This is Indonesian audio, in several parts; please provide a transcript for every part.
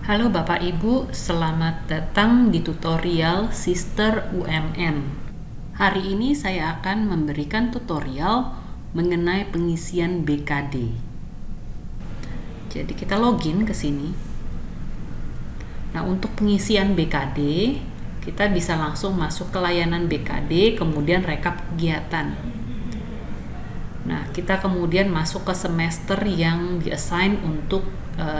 Halo Bapak Ibu, selamat datang di tutorial Sister UMN. Hari ini saya akan memberikan tutorial mengenai pengisian BKD. Jadi kita login ke sini. Nah, untuk pengisian BKD, kita bisa langsung masuk ke layanan BKD, kemudian rekap kegiatan. Nah, kita kemudian masuk ke semester yang diassign untuk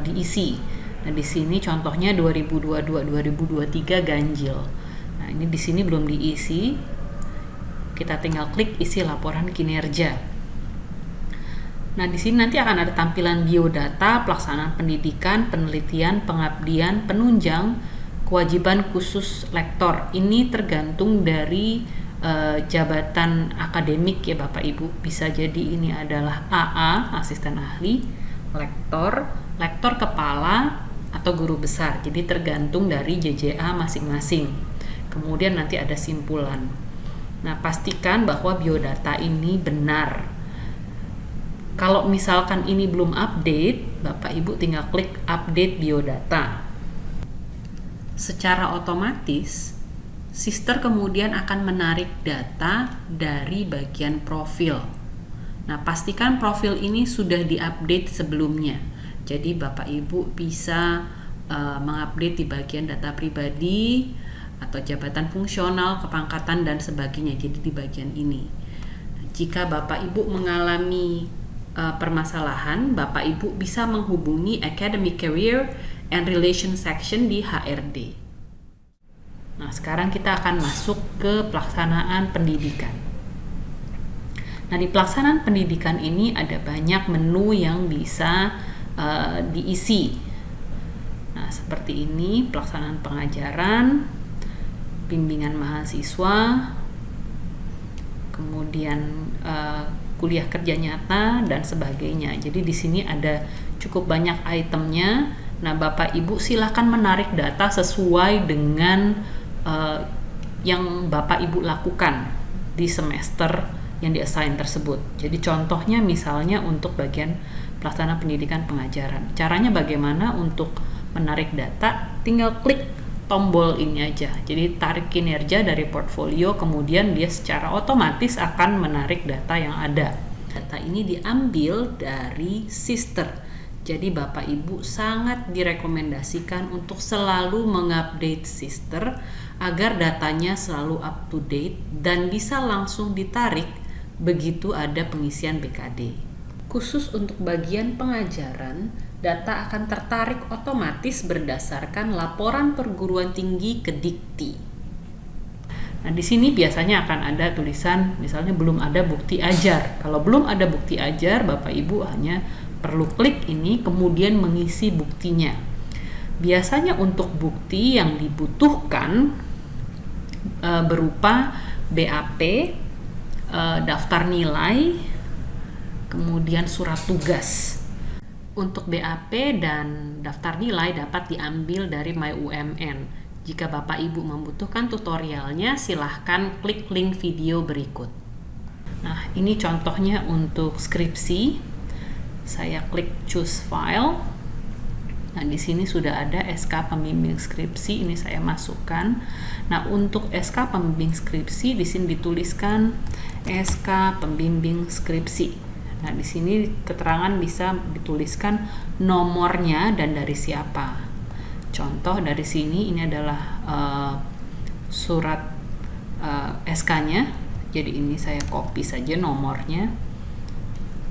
diisi. Nah, di sini contohnya 2022-2023 ganjil. Nah, ini di sini belum diisi. Kita tinggal klik isi laporan kinerja. Nah, di sini nanti akan ada tampilan biodata, pelaksanaan pendidikan, penelitian, pengabdian, penunjang, kewajiban khusus lektor. Ini tergantung dari jabatan akademik ya Bapak Ibu. Bisa jadi ini adalah AA, asisten ahli, lektor kepala, atau guru besar. Jadi tergantung dari JJA masing-masing. Kemudian nanti ada simpulan. Nah, pastikan bahwa biodata ini benar. Kalau misalkan ini belum update, Bapak Ibu tinggal klik update biodata. Secara otomatis, Sister kemudian akan menarik data dari bagian profil. Nah, pastikan profil ini sudah diupdate sebelumnya. Jadi Bapak Ibu bisa mengupdate di bagian data pribadi atau jabatan fungsional, kepangkatan dan sebagainya. Jadi di bagian ini. Jika Bapak Ibu mengalami permasalahan, Bapak Ibu bisa menghubungi Academic Career and Relation Section di HRD. Nah, sekarang kita akan masuk ke pelaksanaan pendidikan. Nah, di pelaksanaan pendidikan ini ada banyak menu yang bisa diisi. Nah, seperti ini, pelaksanaan pengajaran, bimbingan mahasiswa, kemudian kuliah kerja nyata dan sebagainya. Jadi di sini ada cukup banyak itemnya. Nah, Bapak Ibu silakan menarik data sesuai dengan yang Bapak Ibu lakukan di semester yang diassign tersebut. Jadi contohnya misalnya untuk bagian pelaksana pendidikan pengajaran. Caranya bagaimana untuk menarik data? Tinggal klik tombol ini aja. Jadi tarik kinerja dari portfolio, kemudian dia secara otomatis akan menarik data yang ada. Data ini diambil dari Sister. Jadi Bapak Ibu sangat direkomendasikan untuk selalu mengupdate Sister agar datanya selalu up to date dan bisa langsung ditarik begitu ada pengisian BKD. Khusus untuk bagian pengajaran, data akan tertarik otomatis berdasarkan laporan perguruan tinggi ke Dikti. Nah, di sini biasanya akan ada tulisan misalnya belum ada bukti ajar. Kalau belum ada bukti ajar, Bapak Ibu hanya perlu klik ini kemudian mengisi buktinya. Biasanya untuk bukti yang dibutuhkan berupa BAP, daftar nilai, kemudian surat tugas. Untuk BAP dan daftar nilai dapat diambil dari MyUMN. Jika Bapak Ibu membutuhkan tutorialnya, silahkan klik link video berikut. Nah, ini contohnya untuk skripsi. Saya klik choose file. Nah, di sini sudah ada SK pembimbing skripsi, ini saya masukkan. Nah, untuk SK pembimbing skripsi di sini dituliskan SK pembimbing skripsi. Nah, di sini keterangan bisa dituliskan nomornya dan dari siapa. Contoh dari sini ini adalah surat SK-nya. Jadi ini saya copy saja nomornya.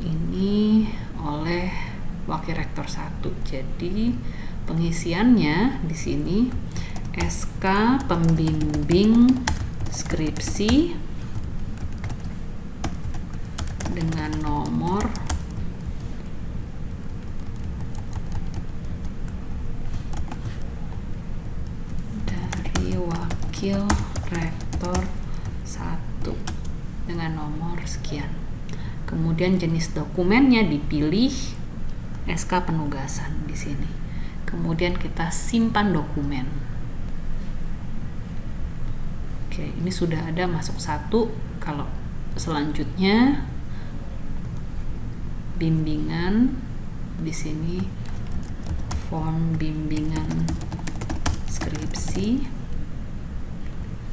Ini oleh Wakil Rektor 1. Jadi pengisiannya di sini SK pembimbing skripsi dengan nomor dari Wakil Rektor 1 dengan nomor sekian. Kemudian jenis dokumennya dipilih SK penugasan di sini. Kemudian kita simpan dokumen. Oke, ini sudah ada masuk 1. Kalau selanjutnya bimbingan di sini Form bimbingan skripsi.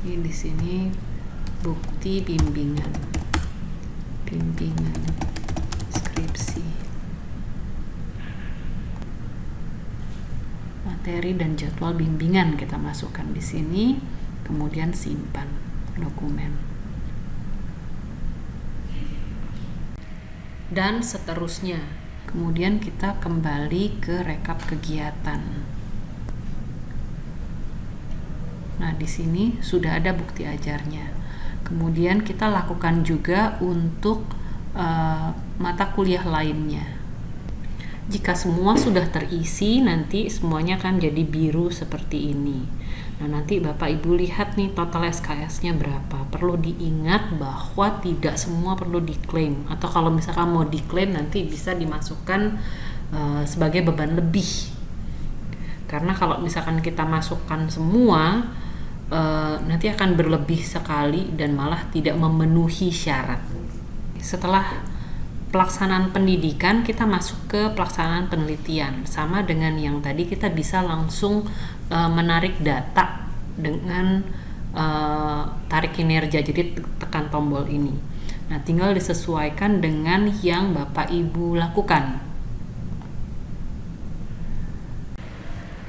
Ini di sini bukti bimbingan skripsi. Materi dan jadwal bimbingan kita masukkan di sini, kemudian simpan dokumen. Dan seterusnya. Kemudian kita kembali ke rekap kegiatan. Nah, di sini sudah ada bukti ajarnya. Kemudian kita lakukan juga untuk mata kuliah lainnya. Jika semua sudah terisi, nanti semuanya akan jadi biru seperti ini. Nah, nanti Bapak Ibu lihat nih total SKS-nya berapa. Perlu diingat bahwa tidak semua perlu diklaim. Atau kalau misalkan mau diklaim, nanti bisa dimasukkan sebagai beban lebih. Karena kalau misalkan kita masukkan semua, nanti akan berlebih sekali dan malah tidak memenuhi syarat. Setelah pelaksanaan pendidikan, kita masuk ke pelaksanaan penelitian. Sama dengan yang tadi, kita bisa langsung menarik data dengan tarik kinerja, jadi tekan tombol ini. Nah, tinggal disesuaikan dengan yang Bapak Ibu lakukan.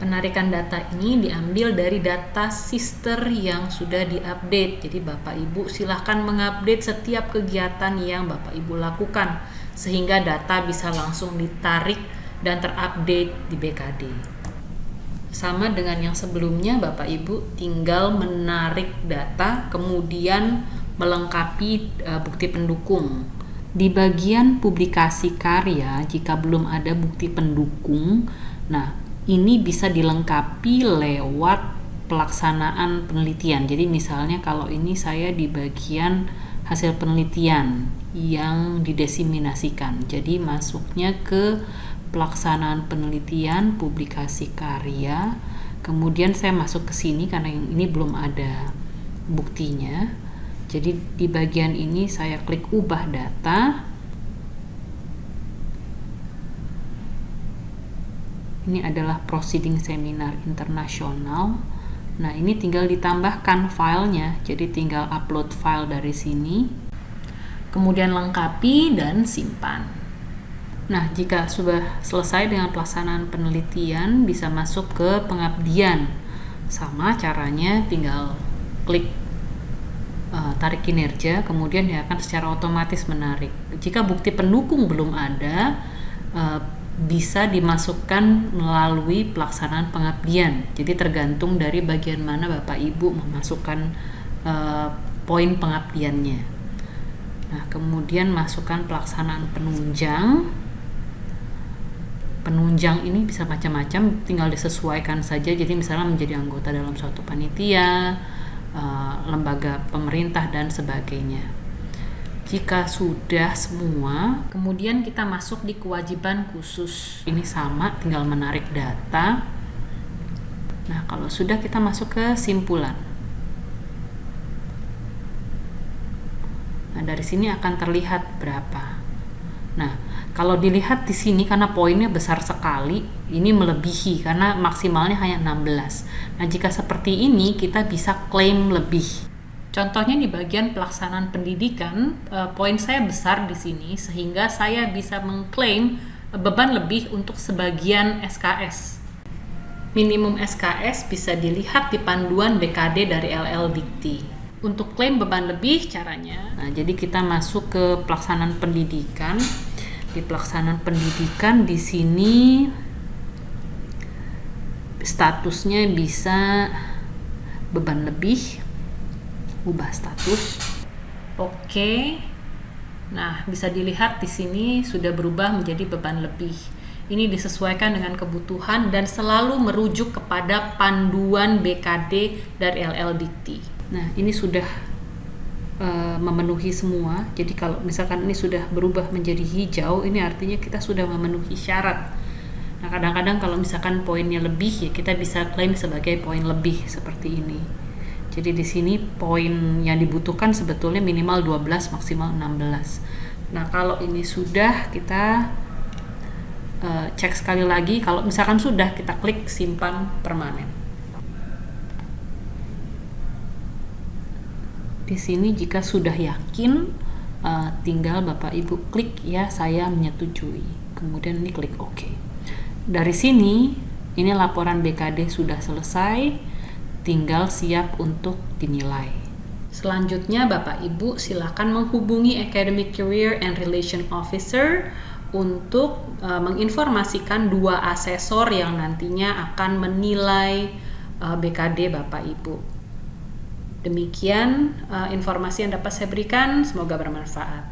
Penarikan data ini diambil dari data sister yang sudah diupdate. Jadi Bapak Ibu silahkan mengupdate setiap kegiatan yang Bapak Ibu lakukan, sehingga data bisa langsung ditarik dan terupdate di BKD. Sama dengan yang sebelumnya, Bapak Ibu tinggal menarik data, kemudian melengkapi bukti pendukung. Di bagian publikasi karya, jika belum ada bukti pendukung, nah ini bisa dilengkapi lewat pelaksanaan penelitian. Jadi misalnya kalau ini saya di bagian hasil penelitian yang didesiminasikan. Jadi masuknya ke pelaksanaan penelitian, publikasi karya. Kemudian saya masuk ke sini karena yang ini belum ada buktinya. Jadi di bagian ini saya klik ubah data. Ini adalah proceeding seminar internasional. Nah, ini tinggal ditambahkan filenya, jadi tinggal upload file dari sini, kemudian lengkapi dan simpan. Nah, jika sudah selesai dengan pelaksanaan penelitian, bisa masuk ke pengabdian. Sama caranya, tinggal klik tarik kinerja, kemudian dia akan secara otomatis menarik. Jika bukti pendukung belum ada, bisa dimasukkan melalui pelaksanaan pengabdian. Jadi tergantung dari bagian mana Bapak Ibu memasukkan poin pengabdiannya. Nah, kemudian masukkan pelaksanaan penunjang. Penunjang ini bisa macam-macam, tinggal disesuaikan saja. Jadi misalnya menjadi anggota dalam suatu panitia, lembaga pemerintah dan sebagainya. Jika sudah semua, kemudian kita masuk di kewajiban khusus. Ini sama, tinggal menarik data. Nah, kalau sudah, kita masuk ke simpulan. Nah, dari sini akan terlihat berapa. Nah, kalau dilihat di sini karena poinnya besar sekali, ini melebihi karena maksimalnya hanya 16. Nah, jika seperti ini kita bisa klaim lebih. Contohnya di bagian pelaksanaan pendidikan, poin saya besar di sini sehingga saya bisa mengklaim beban lebih untuk sebagian SKS. Minimum SKS bisa dilihat di panduan BKD dari LL Dikti. Untuk klaim beban lebih caranya, nah jadi kita masuk ke pelaksanaan pendidikan. Di pelaksanaan pendidikan di sini statusnya bisa beban lebih. Ubah status. Oke. Nah, bisa dilihat di sini sudah berubah menjadi beban lebih. Ini disesuaikan dengan kebutuhan dan selalu merujuk kepada panduan BKD dari LL Dikti. Nah, ini sudah memenuhi semua. Jadi kalau misalkan ini sudah berubah menjadi hijau, ini artinya kita sudah memenuhi syarat. Nah, kadang-kadang kalau misalkan poinnya lebih, ya kita bisa klaim sebagai poin lebih seperti ini. Jadi di sini poin yang dibutuhkan sebetulnya minimal 12, maksimal 16. Nah, kalau ini sudah, kita cek sekali lagi. Kalau misalkan sudah, kita klik simpan permanen. Di sini jika sudah yakin, tinggal Bapak Ibu klik ya, saya menyetujui. Kemudian ini klik OK. Dari sini, ini laporan BKD sudah selesai, tinggal siap untuk dinilai. Selanjutnya Bapak Ibu silakan menghubungi Academic Career and Relation Officer untuk menginformasikan 2 asesor yang nantinya akan menilai BKD Bapak Ibu. Demikian informasi yang dapat saya berikan, semoga bermanfaat.